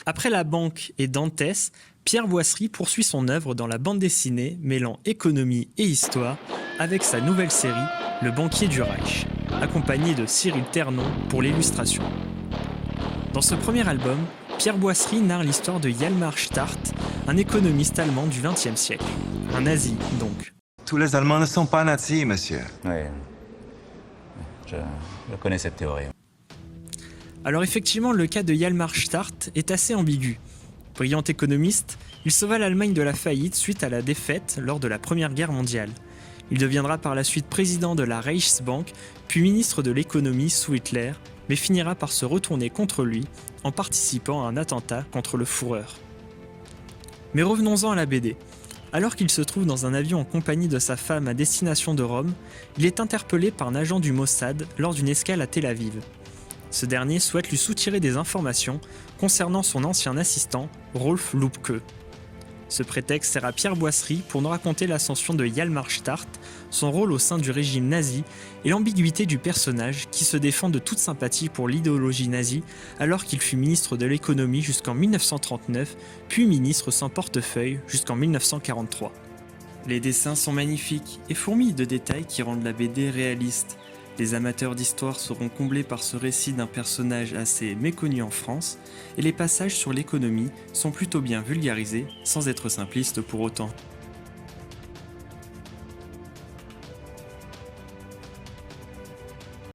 Après La Banque et Dantès, Pierre Boisserie poursuit son œuvre dans la bande dessinée mêlant économie et histoire avec sa nouvelle série Le Banquier du Reich, accompagné de Cyril Ternon pour l'illustration. Dans ce premier album, Pierre Boisserie narre l'histoire de Hjalmar Starrt, un économiste allemand du XXe siècle. Un nazi, donc. Tous les Allemands ne sont pas nazis, monsieur. Oui, je connais cette théorie. Alors effectivement, le cas de Hjalmar Starrt est assez ambigu. Brillant économiste, il sauva l'Allemagne de la faillite suite à la défaite lors de la Première Guerre mondiale. Il deviendra par la suite président de la Reichsbank, puis ministre de l'économie sous Hitler, mais finira par se retourner contre lui en participant à un attentat contre le Führer. Mais revenons-en à la BD. Alors qu'il se trouve dans un avion en compagnie de sa femme à destination de Rome, il est interpellé par un agent du Mossad lors d'une escale à Tel Aviv. Ce dernier souhaite lui soutirer des informations concernant son ancien assistant, Rolf Lübke. Ce prétexte sert à Pierre Boisserie pour nous raconter l'ascension de Hjalmar Starrt, son rôle au sein du régime nazi et l'ambiguïté du personnage qui se défend de toute sympathie pour l'idéologie nazie alors qu'il fut ministre de l'économie jusqu'en 1939, puis ministre sans portefeuille jusqu'en 1943. Les dessins sont magnifiques et fourmillent de détails qui rendent la BD réaliste. Les amateurs d'histoire seront comblés par ce récit d'un personnage assez méconnu en France, et les passages sur l'économie sont plutôt bien vulgarisés, sans être simplistes pour autant.